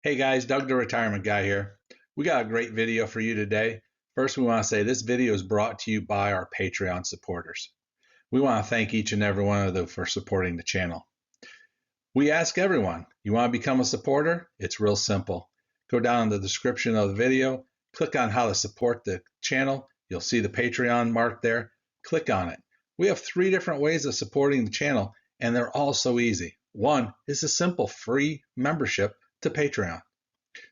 Hey guys, Doug the Retirement Guy here. We got a great video for you today. First, we want to say this video is brought to you by our Patreon supporters. We want to thank each and every one of them for supporting the channel. We ask everyone, you want to become a supporter? It's real simple. Go down in the description of the video, click on how to support the channel. You'll see the Patreon mark there. Click on it. We have 3 different ways of supporting the channel, and they're all so easy. One is a simple free membership to Patreon.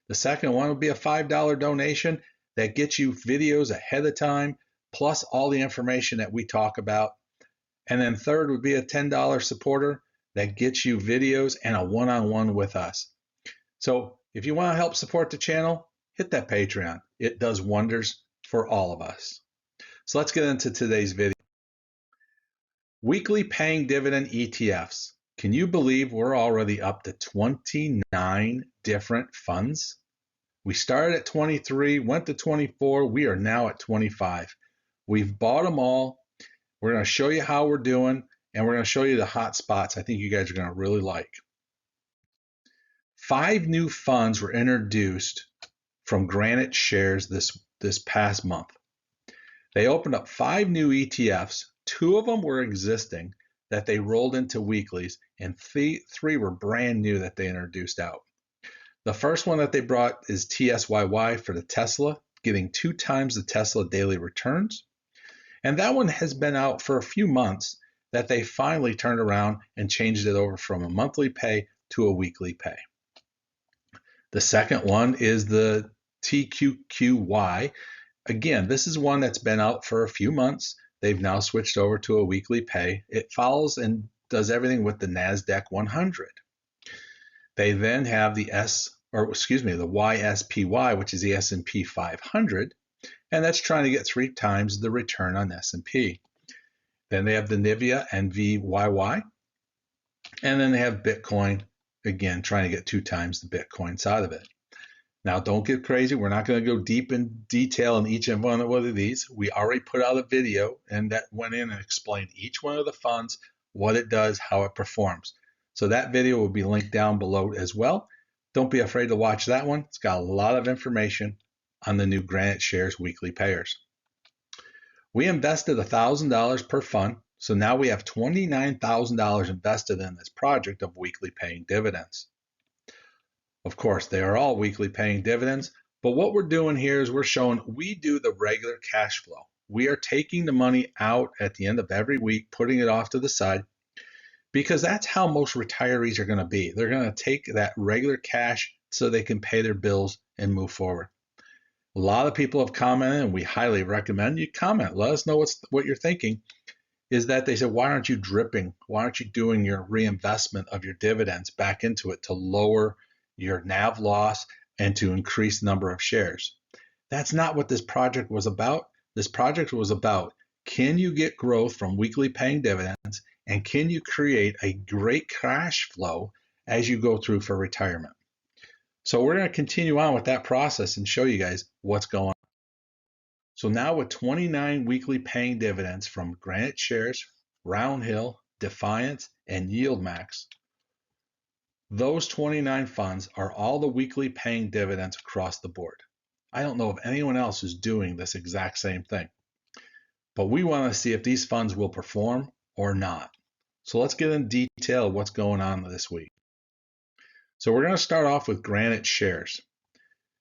The second one would be a $5 donation that gets you videos ahead of time, plus all the information that we talk about. And then third would be a $10 supporter that gets you videos and a one-on-one with us. So if you want to help support the channel, hit that Patreon. It does wonders for all of us. So let's get into today's video. Weekly paying dividend ETFs. Can you believe we're already up to 29 different funds? We started at 23, went to 24, we are now at 25. We've bought them all. We're going to show you how we're doing, and we're going to show you the hot spots I think you guys are going to really like. 5 new funds were introduced from Granite Shares this past month. They opened up 5 new ETFs. 2 of them were existing that they rolled into weeklies, and 3 were brand new that they introduced out. The first one that they brought is TSYY for the Tesla, getting 2 times the Tesla daily returns. And that one has been out for a few months that they finally turned around and changed it over from a monthly pay to a weekly pay. The second one is the TQQY. Again, this is one that's been out for a few months. They've now switched over to a weekly pay. It follows and does everything with the NASDAQ 100. They then have the YSPY, which is the S&P 500, and that's trying to get 3 times the return on S&P. Then they have the NVIDIA and VYY, and then they have Bitcoin, again, trying to get 2 times the Bitcoin side of it. Now, don't get crazy. We're not going to go deep in detail in each and one of these. We already put out a video, and that went in and explained each one of the funds, what it does, how it performs. So that video will be linked down below as well. Don't be afraid to watch that one. It's got a lot of information on the new Granite Shares weekly payers. We invested $1,000 per fund, so now we have $29,000 invested in this project of weekly paying dividends. Of course, they are all weekly paying dividends, but what we're doing here is we're showing we do the regular cash flow. We are taking the money out at the end of every week, putting it off to the side, because that's how most retirees are going to be. They're going to take that regular cash so they can pay their bills and move forward. A lot of people have commented, and we highly recommend you comment. Let us know what you're thinking, is that they said, why aren't you dripping? Why aren't you doing your reinvestment of your dividends back into it to lower your NAV loss and to increase the number of shares? That's not what this project was about. This project was about, can you get growth from weekly paying dividends, and can you create a great cash flow as you go through for retirement? So we're going to continue on with that process and show you guys what's going on. So now with 29 weekly paying dividends from Granite Shares, Roundhill, Defiance, and YieldMax, those 29 funds are all the weekly paying dividends across the board. I don't know if anyone else is doing this exact same thing, but we want to see if these funds will perform or not. So let's get in detail of what's going on this week. So we're going to start off with Granite Shares.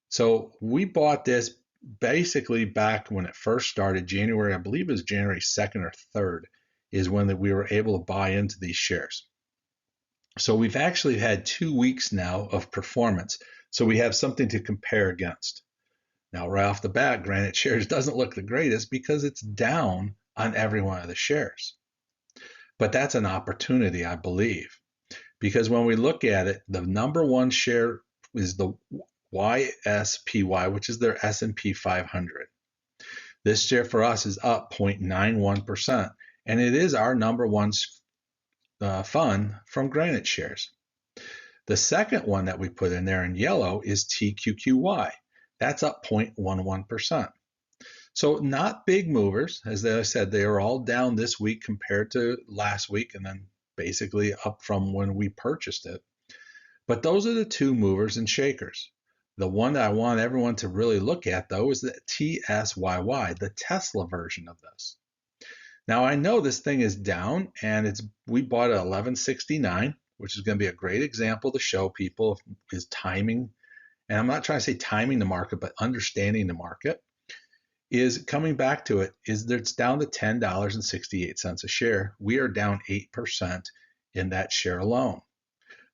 So we bought this basically back when it first started, January, I believe it was January 2nd or 3rd, is when we were able to buy into these shares. So we've actually had 2 weeks now of performance. So we have something to compare against. Now, right off the bat, Granite Shares doesn't look the greatest because it's down on every one of the shares. But that's an opportunity, I believe, because when we look at it, the number 1 share is the YSPY, which is their S&P 500. This share for us is up 0.91%, and it is our number 1 fund from Granite Shares. The second one that we put in there in yellow is TQQY. That's up 0.11%. So not big movers. As I said, they are all down this week compared to last week, and then basically up from when we purchased it. But those are the two movers and shakers. The one that I want everyone to really look at, though, is the TSYY, the Tesla version of this. Now, I know this thing is down, and we bought it at 1169, which is going to be a great example to show people is timing. And I'm not trying to say timing the market, but understanding the market is coming back to it. Is that it's down to $10.68 a share. We are down 8% in that share alone.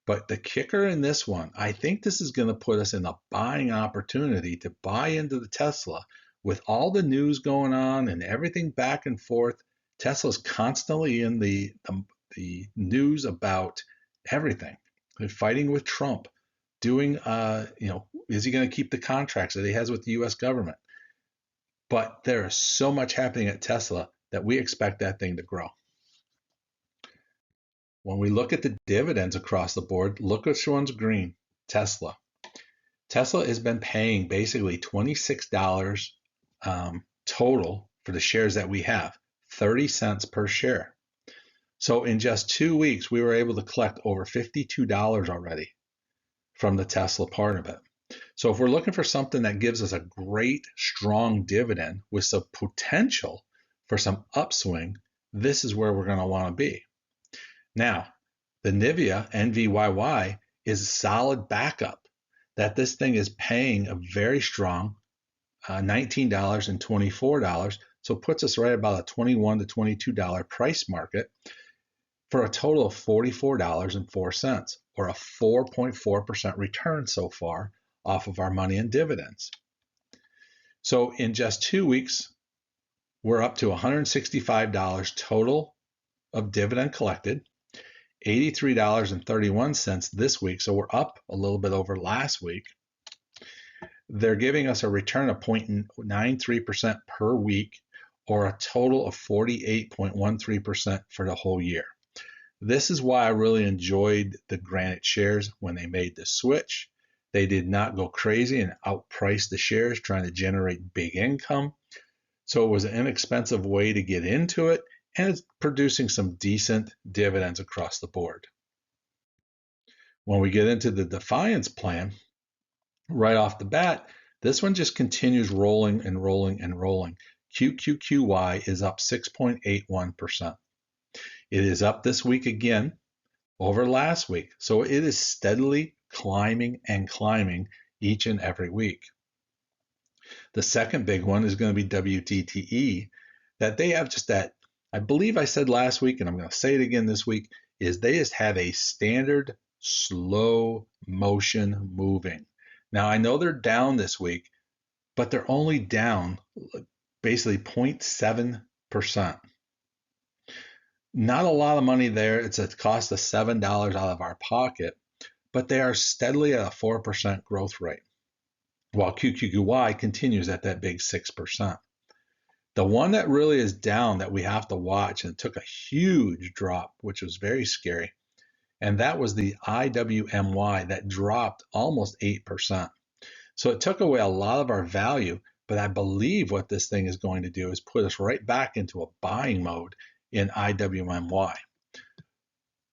But the kicker in this one, I think this is going to put us in a buying opportunity to buy into the Tesla with all the news going on and everything back and forth. Tesla's constantly in the news about everything. They're fighting with Trump, doing, is he going to keep the contracts that he has with the U.S. government? But there is so much happening at Tesla that we expect that thing to grow. When we look at the dividends across the board, look which one's green, Tesla. Tesla has been paying basically $26 total for the shares that we have, 30 cents per share. So in just 2 weeks, we were able to collect over $52 already from the Tesla part of it. So if we're looking for something that gives us a great, strong dividend with some potential for some upswing, this is where we're going to want to be. Now, the NVIDIA NVYY is a solid backup that this thing is paying a very strong $19 and $24, so it puts us right about a $21 to $22 price market for a total of $44.04, or a 4.4% return so far off of our money and dividends. So in just 2 weeks, we're up to $165 total of dividend collected, $83.31 this week, so we're up a little bit over last week. They're giving us a return of 0.93% per week, or a total of 48.13% for the whole year. This is why I really enjoyed the Granite Shares when they made the switch. They did not go crazy and outprice the shares trying to generate big income. So it was an inexpensive way to get into it, and it's producing some decent dividends across the board. When we get into the Defiance plan, right off the bat, this one just continues rolling and rolling and rolling. QQQY is up 6.81%. It is up this week again over last week. So it is steadily climbing and climbing each and every week. The second big one is going to be WTTE, that they have just that, I believe I said last week, and I'm going to say it again this week, is they just have a standard slow motion moving. Now, I know they're down this week, but they're only down basically 0.7%. Not a lot of money there. It's a cost of $7 out of our pocket, but they are steadily at a 4% growth rate, while QQQY continues at that big 6%. The one that really is down that we have to watch, and took a huge drop, which was very scary, and that was the IWMY that dropped almost 8%. So it took away a lot of our value, but I believe what this thing is going to do is put us right back into a buying mode in IWMY.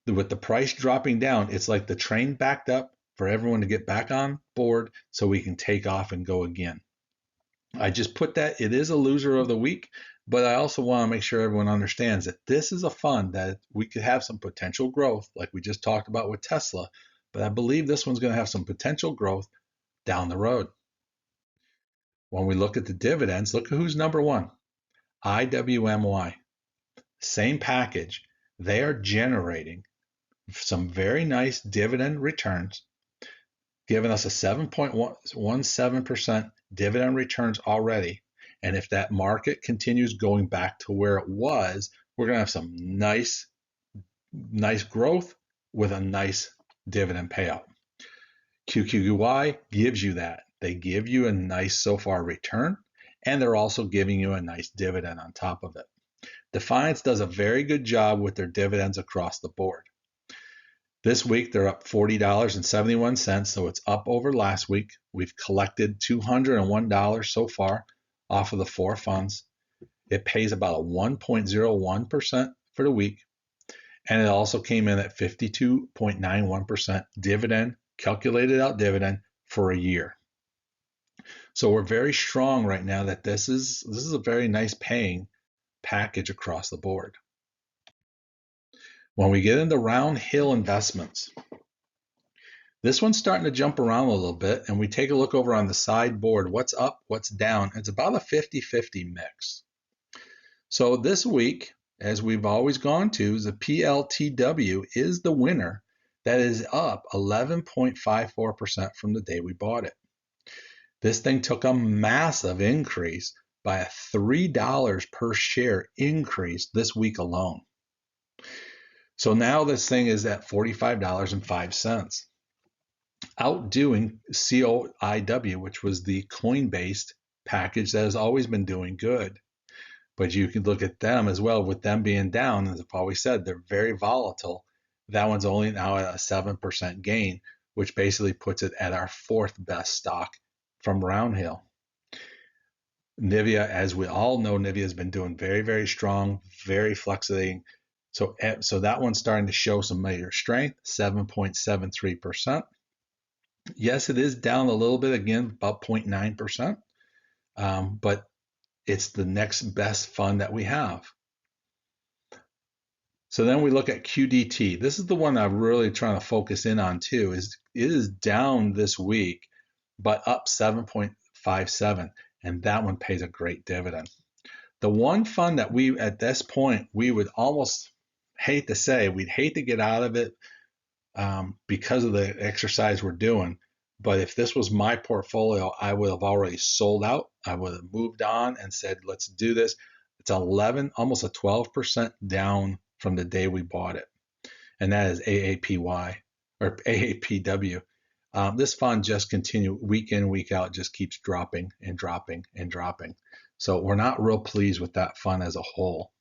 With the price dropping down, it's like the train backed up for everyone to get back on board so we can take off and go again. I just put that, it is a loser of the week, but I also want to make sure everyone understands that this is a fund that we could have some potential growth, like we just talked about with Tesla, but I believe this one's going to have some potential growth down the road. When we look at the dividends, look at who's number one, IWMY. Same package. They are generating some very nice dividend returns, giving us a 7.17% dividend returns already. And if that market continues going back to where it was, we're going to have some nice growth with a nice dividend payout. QQY gives you that. They give you a nice so far return, and they're also giving you a nice dividend on top of it. Defiance does a very good job with their dividends across the board. This week, they're up $40.71, so it's up over last week. We've collected $201 so far off of the 4 funds. It pays about a 1.01% for the week, and it also came in at 52.91% dividend calculated out dividend for a year. So we're very strong right now that this is a very nice paying package across the board. When we get into Roundhill investments, this one's starting to jump around a little bit, and we take a look over on the sideboard, what's up, what's down. It's about a 50-50 mix. So this week, as we've always gone to, the PLTW is the winner. That is up 11.54% from the day we bought it. This thing took a massive increase by a $3 per share increase this week alone. So now this thing is at $45.05, outdoing COIW, which was the coin-based package that has always been doing good. But you can look at them as well, with them being down, as I've always said, they're very volatile. That one's only now at a 7% gain, which basically puts it at our fourth best stock from Roundhill. Nivea, as we all know, Nivea has been doing very, very strong, very fluctuating. So that one's starting to show some major strength, 7.73%. Yes, it is down a little bit, again, about 0.9%, but it's the next best fund that we have. So then we look at QDT. This is the one I'm really trying to focus in on too. It is down this week, but up 7.57, and that one pays a great dividend. The one fund that we, at this point, we would almost hate to say, we'd hate to get out of it because of the exercise we're doing. But if this was my portfolio, I would have already sold out. I would have moved on and said, let's do this. It's 11, almost a 12% down from the day we bought it. And that is AAPY or AAPW. This fund just continues week in, week out, just keeps dropping and dropping and dropping. So we're not real pleased with that fund as a whole.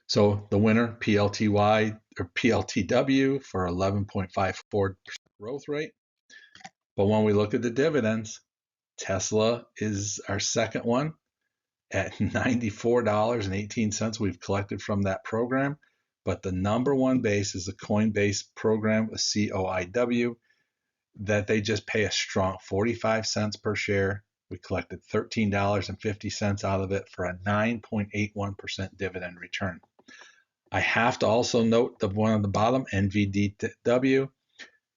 So the winner, PLTY or PLTW for 11.54% growth rate. But when we look at the dividends, Tesla is our second one at $94.18 we've collected from that program. But the number one base is the coin-based program, a COIW, that they just pay a strong 45 cents per share. We collected $13.50 out of it for a 9.81% dividend return. I have to also note the one on the bottom, NVDW,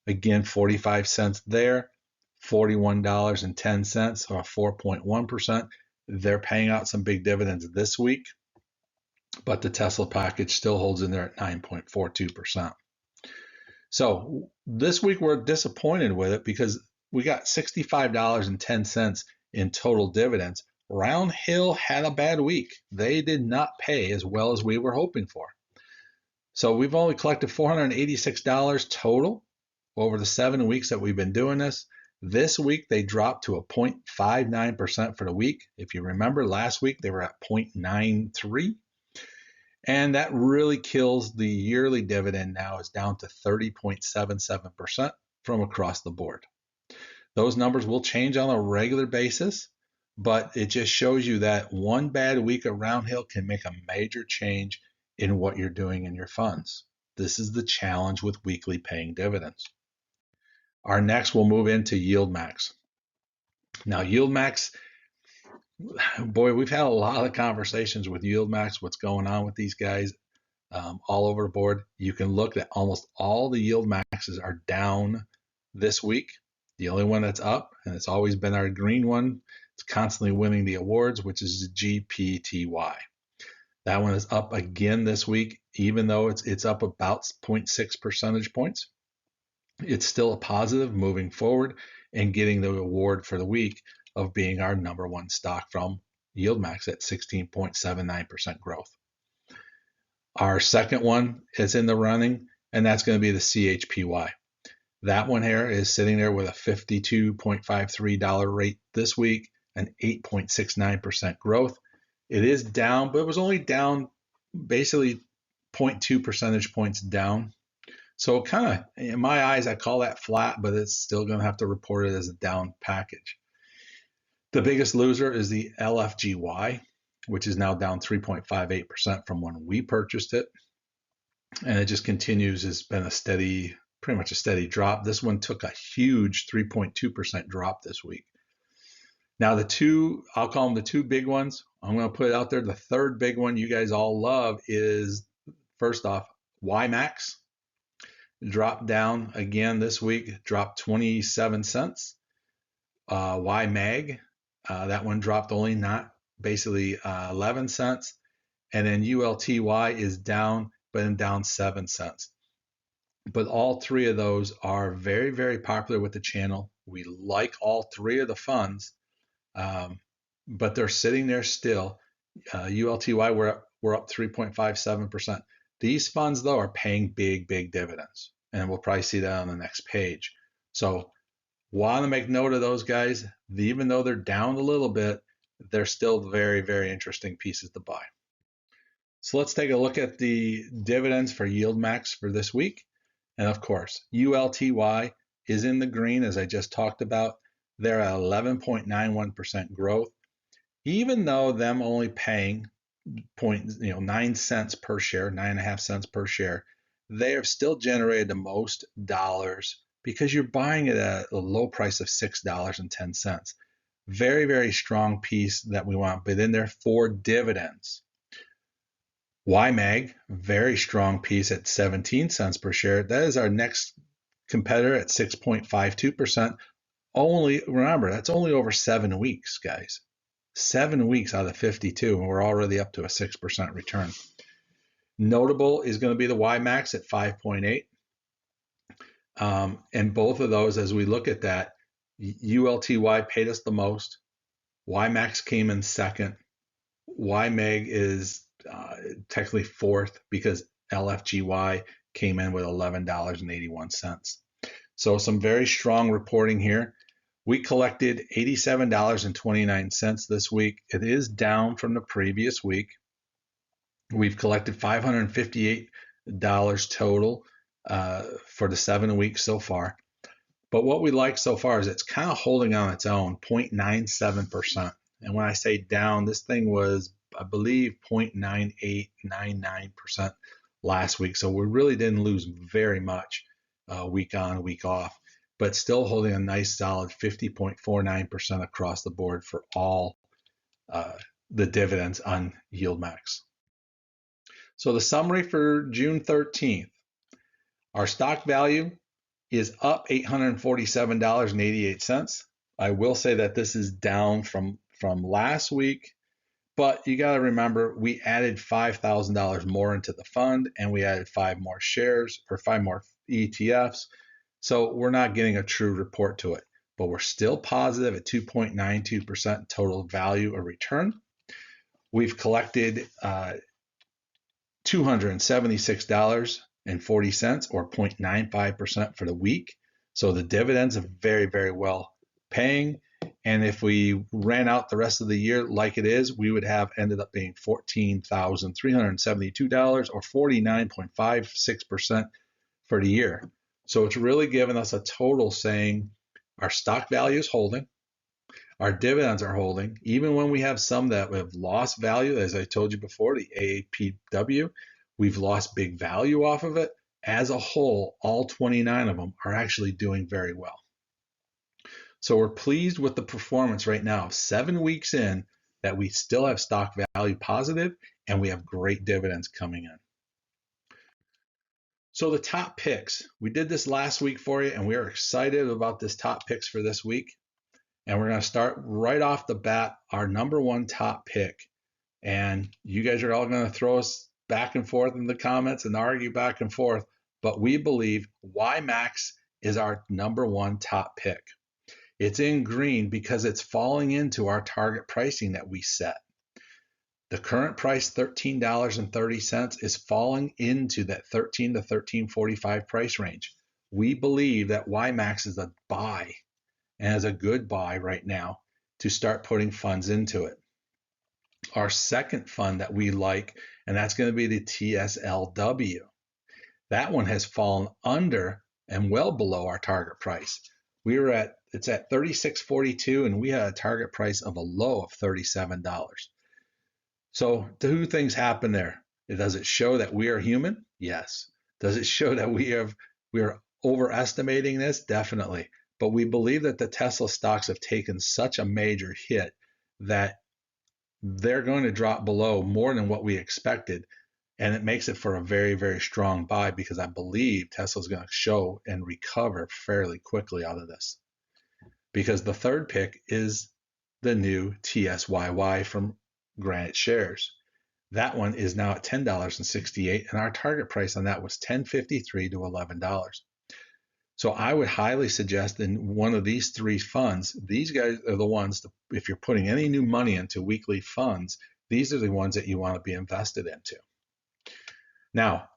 again, 45 cents there, $41.10, or 4.1%. They're paying out some big dividends this week, but the Tesla package still holds in there at 9.42%. So this week we're disappointed with it because we got $65.10 in total dividends. Roundhill had a bad week. They did not pay as well as we were hoping for. So we've only collected $486 total over the 7 weeks that we've been doing this. This week they dropped to a 0.59% for the week. If you remember, last week they were at 0.93. And that really kills the yearly dividend. Now is down to 30.77% from across the board. Those numbers will change on a regular basis, but it just shows you that one bad week at Roundhill can make a major change in what you're doing in your funds. This is the challenge with weekly paying dividends. Our next, we'll move into YieldMax. Now, YieldMax, boy, we've had a lot of conversations with YieldMax, what's going on with these guys all over the board. You can look at almost all the YieldMaxes are down this week. The only one that's up, and it's always been our green one, it's constantly winning the awards, which is GPTY. That one is up again this week, even though it's up about 0.6 percentage points. It's still a positive moving forward and getting the award for the week of being our number one stock from YieldMax at 16.79% growth. Our second one is in the running, and that's going to be the CHPY. That one here is sitting there with a $52.53 rate this week, an 8.69% growth. It is down, but it was only down basically 0.2 percentage points down. So kind of, in my eyes, I call that flat, but it's still going to have to report it as a down package. The biggest loser is the LFGY, which is now down 3.58% from when we purchased it. And it just continues. It's been a steady pretty much a steady drop. This one took a huge 3.2% drop this week. Now the two, I'll call them the two big ones. I'm going to put it out there. The third big one you guys all love is, first off, YieldMax. Dropped down again this week, dropped 27 cents. YMAG, that one dropped only not basically 11 cents. And then ULTY is down, but down 7 cents. But all three of those are very, very popular with the channel. We like all three of the funds, but they're sitting there still. ULTY, we're up 3.57%. These funds, though, are paying big, big dividends. And we'll probably see that on the next page. So want to make note of those guys. Even though they're down a little bit, they're still very, very interesting pieces to buy. So let's take a look at the dividends for YieldMax for this week. And of course, ULTY is in the green, as I just talked about. They're at 11.91% growth. Even though them only paying 9 cents per share, 9.5 cents per share, they have still generated the most dollars because you're buying it at a low price of $6.10. Very, very strong piece that we want to put in there for dividends. YMAG, very strong piece at 17 cents per share. That is our next competitor at 6.52%. Only, remember, that's only over 7 weeks, guys. 7 weeks out of 52, and we're already up to a 6% return. Notable is going to be the YieldMax at 5.8. And both of those, as we look at that, ULTY paid us the most. YieldMax came in second. YMAG is technically fourth because LFGY came in with $11.81. So some very strong reporting here. We collected $87.29 this week. It is down from the previous week. We've collected $558 total for the 7 weeks so far. But what we like so far is it's kind of holding on its own, 0.97%. And when I say down, this thing was, I believe, 0.9899% last week. So we really didn't lose very much week on, week off, but still holding a nice solid 50.49% across the board for all the dividends on YieldMax. So the summary for June 13th, our stock value is up $847.88. I will say that this is down from last week, but you got to remember we added $5,000 more into the fund and we added 5 more shares or 5 more ETFs. So we're not getting a true report to it, but we're still positive at 2.92% total value or return. We've collected $276.40 or 0.95% for the week. So the dividends are very, very well paying. And if we ran out the rest of the year like it is, we would have ended up being $14,372 or 49.56% for the year. So it's really given us a total saying our stock value is holding, our dividends are holding, even when we have some that have lost value, as I told you before, the AAPW, we've lost big value off of it. As a whole, all 29 of them are actually doing very well. So we're pleased with the performance right now, 7 weeks in, that we still have stock value positive and we have great dividends coming in. So the top picks, we did this last week for you and we are excited about this top picks for this week. And we're going to start right off the bat, our number one top pick. And you guys are all going to throw us back and forth in the comments and argue back and forth. But we believe YieldMax is our number one top pick. It's in green because it's falling into our target pricing that we set. The current price, $13.30, is falling into that $13 to $13.45 price range. We believe that YieldMax is a buy and is a good buy right now to start putting funds into it. Our second fund that we like, and that's going to be the TSLW. That one has fallen under and well below our target price. It's at $36.42 and we had a target price of a low of $37. So 2 things happen there. Does it show that we are human? Yes. Does it show that we are overestimating this? Definitely. But we believe that the Tesla stocks have taken such a major hit that they're going to drop below more than what we expected. And it makes it for a very, very strong buy because I believe Tesla's going to show and recover fairly quickly out of this. Because the third pick is the new TSYY from Granite Shares. That one is now at $10.68, and our target price on that was $10.53 to $11. So I would highly suggest in one of these three funds, these guys are the ones, if you're putting any new money into weekly funds, these are the ones that you want to be invested into. Now,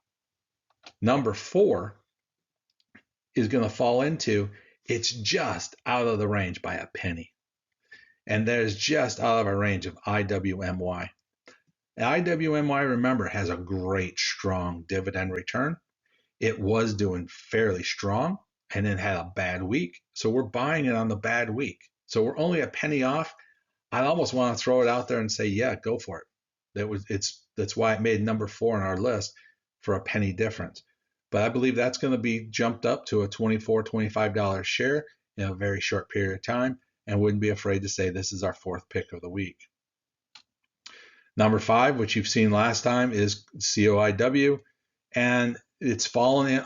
number 4 is going to fall into, it's just out of the range by a penny. And there's just out of our range of IWMY. IWMY, remember, has a great, strong dividend return. It was doing fairly strong and then had a bad week. So we're buying it on the bad week. So we're only a penny off. I almost want to throw it out there and say, yeah, go for it. That's why it made number 4 on our list for a penny difference. But I believe that's going to be jumped up to a $24, $25 share in a very short period of time, and wouldn't be afraid to say this is our 4th pick of the week. Number 5, which you've seen last time, is COIW, and it's fallen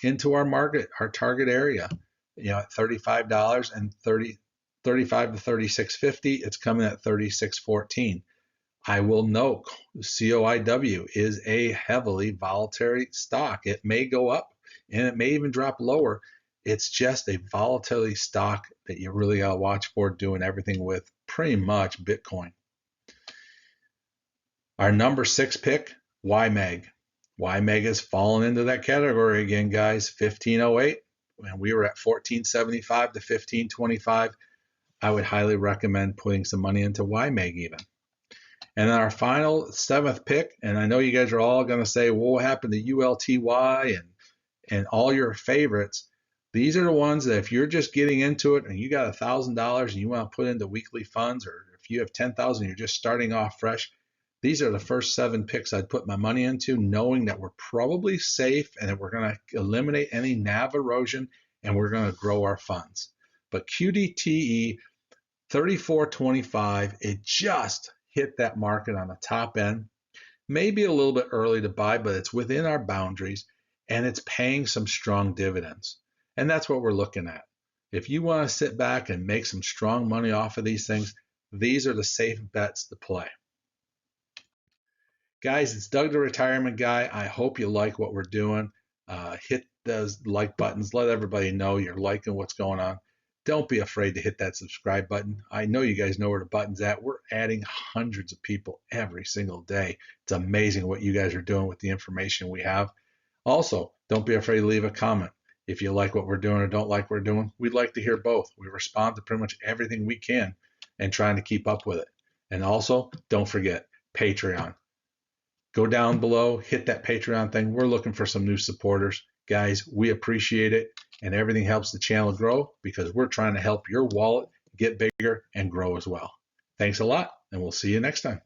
into our market, our target area, at $35 and 35 to $36.50. It's coming at $36.14. I will note COIW is a heavily volatile stock. It may go up and it may even drop lower. It's just a volatility stock that you really got to watch for, doing everything with pretty much Bitcoin. Our number 6 pick, YMEG. YMEG has fallen into that category again, guys. 1508, and we were at 1475 to 1525. I would highly recommend putting some money into YMEG even. And then our final 7th pick, and I know you guys are all going to say, well, what happened to ULTY and all your favorites? These are the ones that if you're just getting into it and you got $1,000 and you want to put into weekly funds, or if you have 10,000, you're just starting off fresh, these are the first 7 picks I'd put my money into, knowing that we're probably safe and that we're going to eliminate any NAV erosion and we're going to grow our funds. But QDTE 34.25, it just hit that market on the top end. Maybe a little bit early to buy, but it's within our boundaries and it's paying some strong dividends. And that's what we're looking at. If you want to sit back and make some strong money off of these things, these are the safe bets to play. Guys, it's Doug the Retirement Guy. I hope you like what we're doing. Hit those like buttons. Let everybody know you're liking what's going on. Don't be afraid to hit that subscribe button. I know you guys know where the button's at. We're adding hundreds of people every single day. It's amazing what you guys are doing with the information we have. Also, don't be afraid to leave a comment. If you like what we're doing or don't like what we're doing, we'd like to hear both. We respond to pretty much everything we can and trying to keep up with it. And also, don't forget Patreon. Go down below, hit that Patreon thing. We're looking for some new supporters. Guys, we appreciate it, and everything helps the channel grow because we're trying to help your wallet get bigger and grow as well. Thanks a lot, and we'll see you next time.